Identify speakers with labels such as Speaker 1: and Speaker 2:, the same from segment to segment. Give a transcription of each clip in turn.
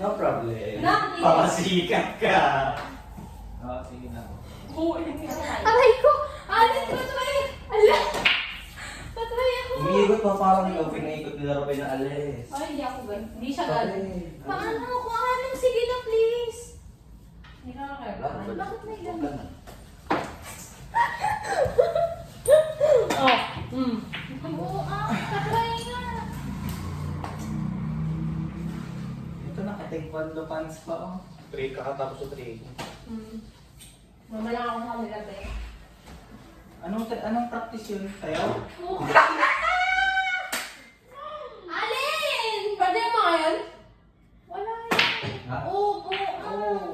Speaker 1: No problem.
Speaker 2: Bakit?
Speaker 1: Pakasikat ka.
Speaker 3: Sige na.
Speaker 2: Aray ko! Alin, patry! Ala! Patry ako!
Speaker 1: Umiikot pa parang ikaw pinaikot nila Robin na alis.
Speaker 2: Ay, hindi ako gan. Hindi siya gan.
Speaker 1: Bakit?
Speaker 2: Paano ako? Alin? Sige na, please! Hindi ka kaya. Bakit may ganun? Oh. Oo, patry nga.
Speaker 1: Ito naka-taekwondo pants pa oh. 3 kakatapos sa 3.
Speaker 2: Mama lang ako sa kanila, be.
Speaker 1: Anong practice yun? Sayaw?
Speaker 2: Alin! Pwede mo ngayon? Wala yan.
Speaker 1: Ha?
Speaker 2: Oo,
Speaker 1: Oh.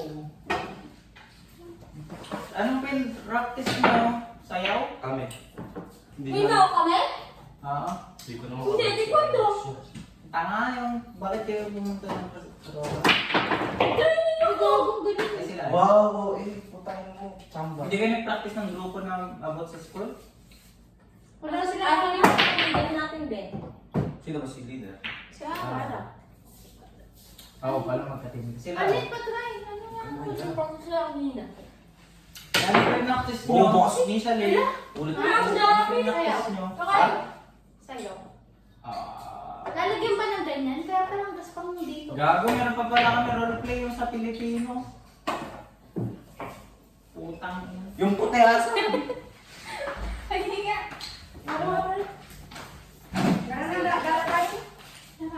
Speaker 1: Anong practice mo? Sayaw? Kami.
Speaker 2: Hindi na ako kami?
Speaker 1: Oo.
Speaker 2: Hindi, di ko ito.
Speaker 1: Tanga yung, bakit kayo pumunta ng Rosa?
Speaker 2: Ganun yung gagong ganun.
Speaker 1: Ay sila.
Speaker 4: Wow, putang mo. Chamba.
Speaker 1: Hindi kayo nag-practice ng grupo na about sa school?
Speaker 2: Wala sila. Ano yung kaibigan natin, be?
Speaker 4: Sino ba si leader?
Speaker 2: Siya, wala.
Speaker 4: Oo, pala magkatimig.
Speaker 1: Sila.
Speaker 2: Alin, patry. Ano nga? Nagpapagod sila kanina.
Speaker 1: Ano yung practice nyo?
Speaker 4: Oo, boss.
Speaker 1: Initially. Ulit
Speaker 2: Ang dami.
Speaker 1: practice nyo?
Speaker 2: Okay. Sa'yo.
Speaker 1: Ah.
Speaker 2: Lalagyan ba ng ganyan? Kaya parang gaspang dito.
Speaker 1: Gago, meron pa pala kami roleplay yung sa Pilipino. Putang ina.
Speaker 4: Yung puti asa.
Speaker 2: Ay, hindi nga. Nawawal. Gara tayo.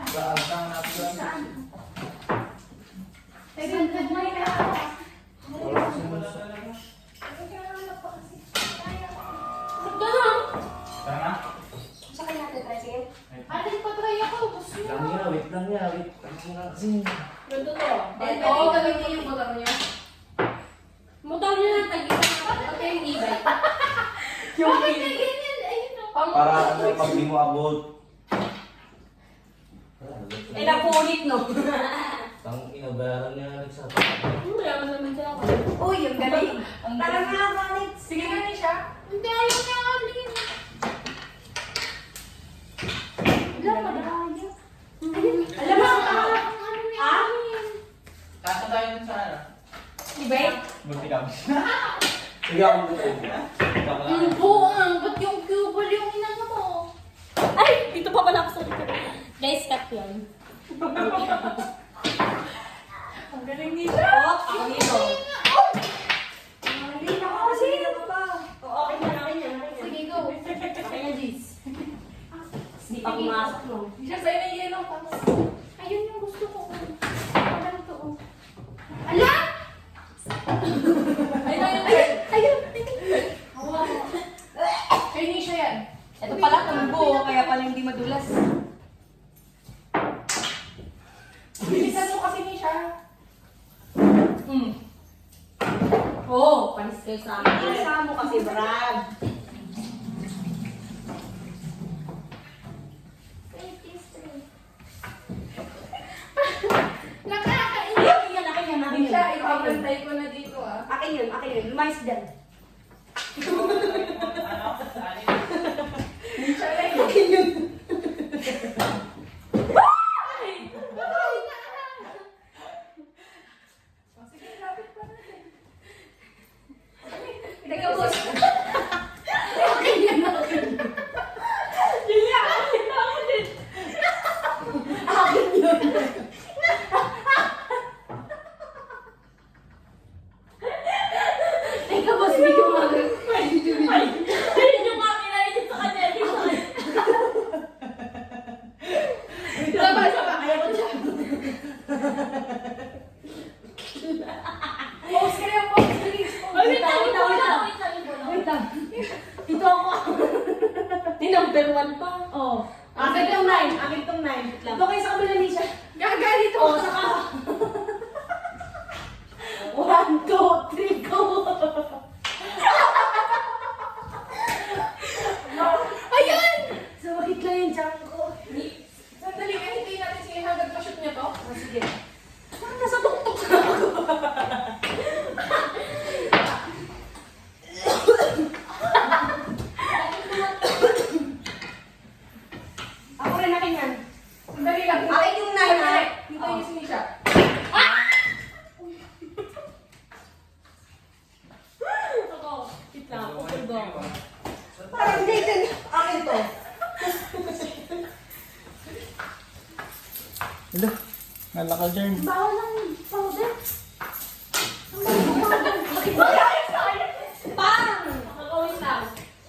Speaker 1: Gaasang natin.
Speaker 2: Saan? Ay, ganda na yun.
Speaker 4: Wala kasi musa.
Speaker 2: Ganda na.
Speaker 1: Tama?
Speaker 2: Sakay natin, try sige. Alin pa try ako. Gusto
Speaker 4: Lang
Speaker 2: niya.
Speaker 4: niya, wait lang niya, wait. Kasi
Speaker 2: Ganito to. Oo, gamitin yung motor niya. Motor niya lang, tagipan na. Okay, yung e-bike. Bakit may ganyan? Ayun o.
Speaker 4: para ano, pag di mo abot.
Speaker 2: Eh, napulit no.
Speaker 4: Tang inabayaran niya nagsabi.
Speaker 2: Mayaman naman sila ko.
Speaker 5: Uy, yung galing. Tara na, Manit.
Speaker 2: Sige na siya. Hindi, ayaw niya alin. Wala pa na. Alam mo, ang ano niya.
Speaker 1: Kasa tayo dun sa ano?
Speaker 2: E-bike?
Speaker 1: Bunti kami.
Speaker 4: Sige ako dito.
Speaker 2: Ang buang. Ba't yung cubal yung inano mo? Ay, dito pa pala ako sa likod. Guys, cut yun. Ang galing nito. Ako nito.
Speaker 5: Hindi na ako kasi pa.
Speaker 2: Okay na. Sige, go. Okay na, Giz. Hindi pa pumasok, no?
Speaker 5: Siya sa'yo na yellow.
Speaker 2: Ayun yung gusto ko. Alam to, oh. Ala! Ayun! Hawa mo.
Speaker 5: Kaya ni siya yan.
Speaker 2: Ito pala, tumbo, kaya pala hindi madulas.
Speaker 5: Bilisan mo kasi ni siya.
Speaker 2: Oo, panis kayo sa akin.
Speaker 5: Bilisan mo kasi, Brad. Nakakaiyak.
Speaker 2: Akin
Speaker 5: Siya, ipapantay ko na dito ah.
Speaker 2: Akin yun. Lumayas dyan.
Speaker 1: Ano?
Speaker 5: Siya lang. Sige, lapit pa natin.
Speaker 2: Teka, boss. Teka, boss. Medyo mag- Medyo makakinainit sa kanya.
Speaker 5: Labas pa, kaya ko siya. Pause kayo, pause. Please, pause.
Speaker 2: Wait lang. Dito ako. Ni number 1 pa. Oh.
Speaker 5: Akin tong 9. Akin tong 9.
Speaker 2: Dito kayo sa kabila ni siya.
Speaker 5: Gagalit
Speaker 2: Oh,
Speaker 5: ako.
Speaker 2: saka.
Speaker 5: 1, 2, 3, go! Ayun! Sumakit lang yung tiyan ko. Sandali, hintayin natin sige hanggang ma-shoot niya to.
Speaker 2: Oh, sige.
Speaker 5: Nasa tuktok na ako.
Speaker 2: Ako rin akin yan.
Speaker 5: Sandali lang.
Speaker 2: Akin yung 9, ha?
Speaker 5: Hintayin niyo si Nisha.
Speaker 1: Hello. Nalakal dyan.
Speaker 2: Bawal ng powder. Ang powder. Bakit ba yan sa akin? Pang! Nakakawin lang.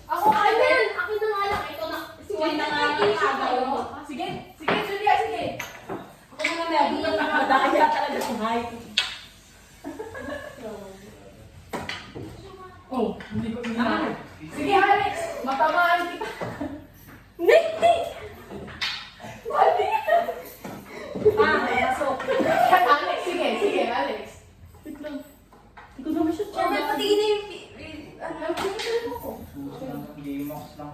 Speaker 2: Ako akin na yan. Akin na nga lang. Ito na. Sige na nga lang tagay mo.
Speaker 5: Sige, sige, Julia, sige.
Speaker 2: Ako muna meron. Hindi nakakadaya talaga sa height.
Speaker 5: Oh, hindi ko inaano. Sige, Alex. Matamaan kita.
Speaker 2: Hindi!
Speaker 5: Mali.
Speaker 2: Pang! Pasok.
Speaker 5: Alex, sige, sige, Alex.
Speaker 2: Hindi ko naman siya check. Dapat patingin na yung... Ano? Ano ko?
Speaker 1: Game-ox lang.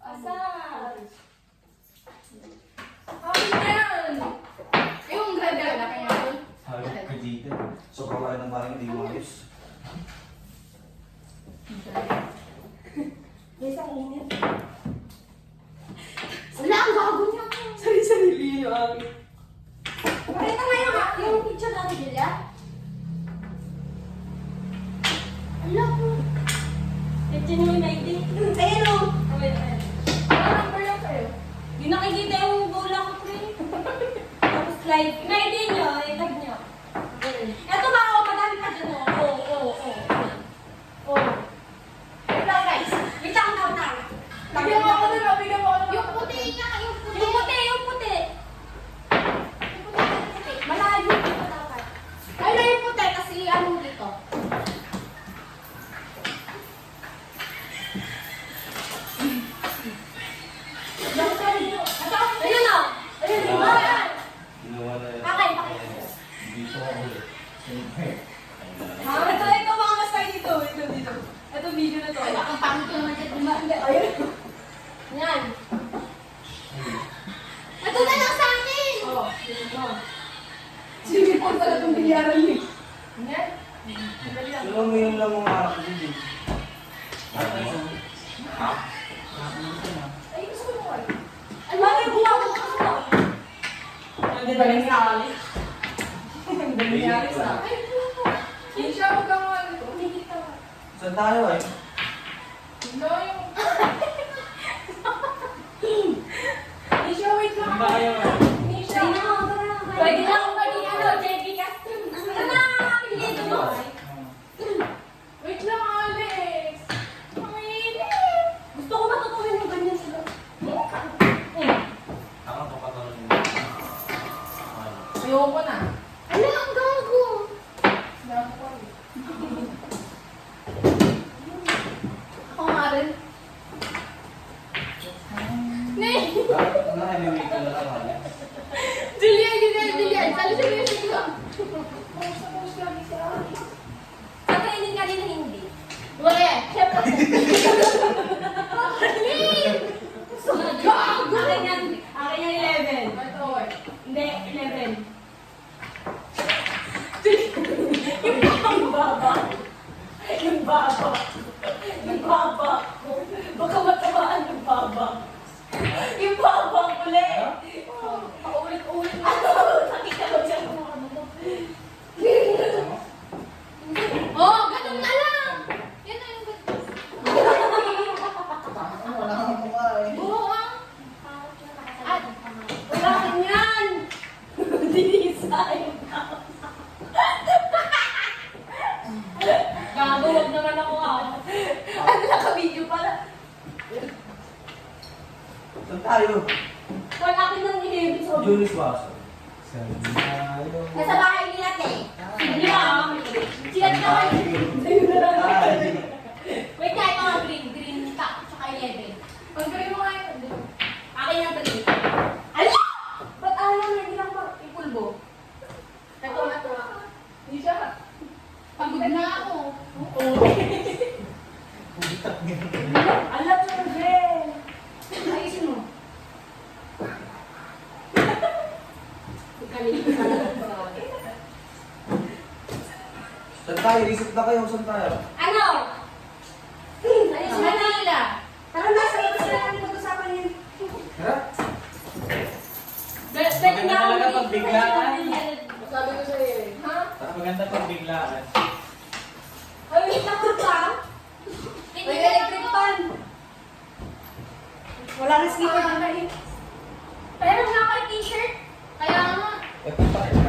Speaker 2: Asal!
Speaker 5: Akin na yan. Yung ganda na kaya yun.
Speaker 4: Sabi ko dito. Sobrang laki ng bahay, hindi mo ayos.
Speaker 2: Guys, ang init. Wala, ang gago niya.
Speaker 5: Sarili-sarili yung akin.
Speaker 2: Pakita nga yung picture natin, Julia. Ala po. Picture niyo yung 90. Ayun o.
Speaker 5: Ano number lang kayo?
Speaker 2: Di nakikita yung bola ko, pre. Tapos slide. 90 nyo, itag nyo. Eto ba, o, madami pa dyan, o. Oo.
Speaker 5: Wait lang, guys.
Speaker 2: Wait lang.
Speaker 5: Bigyan mo ako nun, bigyan mo ako nun.
Speaker 2: Yung puti nga, yung puti. Yung puti. Malayo dito dapat. Ano yung puti kasi ano dito? Ayun o. Ayun o.
Speaker 4: Ginawa na yun.
Speaker 2: Okay.
Speaker 4: Dito ako ulit.
Speaker 5: Ito mga kasay dito. Ito video na to.
Speaker 2: Ay, ang pangit ko naman dyan. Hindi, ayun. Yan. Ito na lang sa akin.
Speaker 5: Oo, yun mo. Sige po pala itong bilyaran niyo. Yan. Dali lang.
Speaker 4: Alam mo yun lang mga anak ko dito.
Speaker 5: Ay, gusto ko mo kayo.
Speaker 2: Ay, bakit gumagawa ka sa to?
Speaker 5: Hindi ba nangyari? Hindi nangyari sa akin. Hindi siya huwag kang ano to.
Speaker 4: Saan tayo ay?
Speaker 5: No, yung... Hindi siya, wait lang.
Speaker 1: Saan tayo ay?
Speaker 5: Hindi siya.
Speaker 2: Pwede na akong maging ano, JP Castro. Ano na, hindi ito mo.
Speaker 5: Wait lang, Alex.
Speaker 2: Ang init. Gusto ko matutuwin yung ganyan sila.
Speaker 4: Ako to katawan mo.
Speaker 5: Ayoko na.
Speaker 2: Ano, ang gago.
Speaker 5: Dami ko rin.
Speaker 2: Ako nga rin.
Speaker 4: Bakit na nalilito na lang ako?
Speaker 2: Julian. Sali sa music ko.
Speaker 5: Post lagi si Alex.
Speaker 2: Kakainin ka rin na hindi. Wala. Siyempre. Gago. Akin yan 11.
Speaker 5: Ito, eh.
Speaker 2: Hindi, 11. Yung baba. Baka matamaan yung baba. Yung baba ulit.
Speaker 5: Paulit-ulit na.
Speaker 2: Nakita ko siya kung ano to. Oh, ganun na lang. Yan na yung ganun.
Speaker 1: Wala kang mukha eh.
Speaker 2: Oo, ah. At, wala ka niyan. Dinisay. Gago, wag naman ako ah.
Speaker 5: Ano naka-video pala?
Speaker 4: Saan tayo?
Speaker 2: Wala akin nang inibig sa
Speaker 4: Julius Baso.
Speaker 1: Saan tayo?
Speaker 2: Nasa bahay nila, te. Hindi ah. Sila na Wait nga, ito nga green top, tsaka 11.
Speaker 5: Pagkari mo nga yun.
Speaker 2: Akin yung green. Ala! Ba't ayaw na hindi lang ipulbo? Ito.
Speaker 5: Hindi siya.
Speaker 2: Pagod na ako.
Speaker 1: Pugitak ganyan.
Speaker 2: Alam mo, Jen. Ayusin mo.
Speaker 4: Saan tayo? Isip na kayo. Saan tayo?
Speaker 2: Ano? Ayusin mo nila. Tara na, sa labas na natin pag-usapan yun.
Speaker 4: Tara.
Speaker 2: Pwede na ako
Speaker 1: Maganda pag biglaan.
Speaker 5: Sabi ko sa'yo eh. Ha?
Speaker 1: Maganda pag biglaan.
Speaker 2: Ay, wait lang pa. May electric fan. Wala na sleeper na kayo.
Speaker 1: Ito pa.